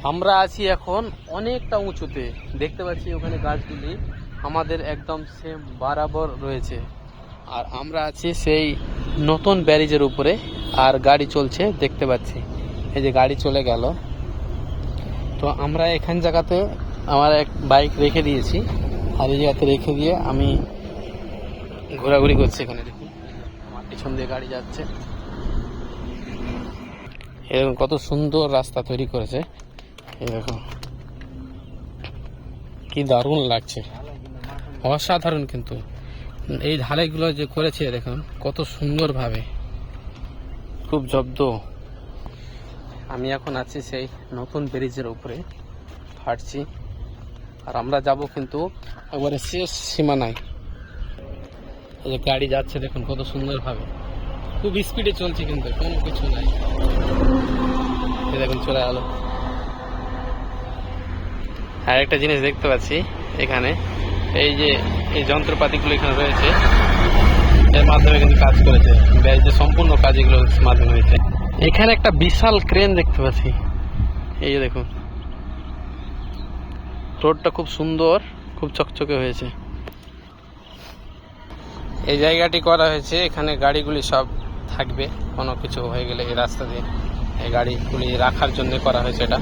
আমরা আছি এখন অনেকটা উঁচুতে, দেখতে পাচ্ছি ওখানে গাছগুলি আমাদের একদম সেম বরাবর রয়েছে। আর আমরা আছি সেই নতুন ব্যারিজের উপরে, আর গাড়ি চলছে দেখতে পাচ্ছি। এই যে গাড়ি চলে গেল। তো আমরা এখান জায়গাতে আমার এক বাইক রেখে দিয়েছি, আর এই জায়গাতে রেখে দিয়ে আমি ঘোরাঘুরি করছি। এখানে দেখুন আমার পিছন দিয়ে গাড়ি যাচ্ছে। এরকম কত সুন্দর রাস্তা তৈরি করেছে, এরকম কি দারুণ লাগছে, অসাধারণ। কিন্তু এই ঢালাইগুলো যে করেছে দেখুন কত সুন্দরভাবে, খুব জব্দ। আমি এখন আছি সেই নতুন ব্রিজের উপরে, হাঁটছি। আর আমরা যাব কিন্তু একবারে শেষ সীমানায়। এই যে গাড়ি যাচ্ছে দেখুন কত সুন্দরভাবে, খুব স্পিডে চলছে, কিন্তু কোনো কিছু নাই। এই দেখুন চলে গেল। আর একটা জিনিস দেখতে পাচ্ছি এখানে, এই যে এই যন্ত্রপাতিগুলো এখানে রয়েছে, এর মাধ্যমে কিন্তু কাজ করেছে। ব্যারিজের সম্পূর্ণ কাজ এগুলোর মাধ্যমে হয়েছে। এখানে একটা বিশাল ক্রেন দেখতে পাচ্ছি, এই যে দেখুন। রোডটা খুব সুন্দর, খুব চকচকে হয়েছে। এই জায়গাটি করা হয়েছে, এখানে গাড়িগুলি সব থাকবে, কোনো কিছু হয়ে গেলে এই রাস্তা দিয়ে এই গাড়িগুলি রাখার জন্য করা হয়েছে এটা।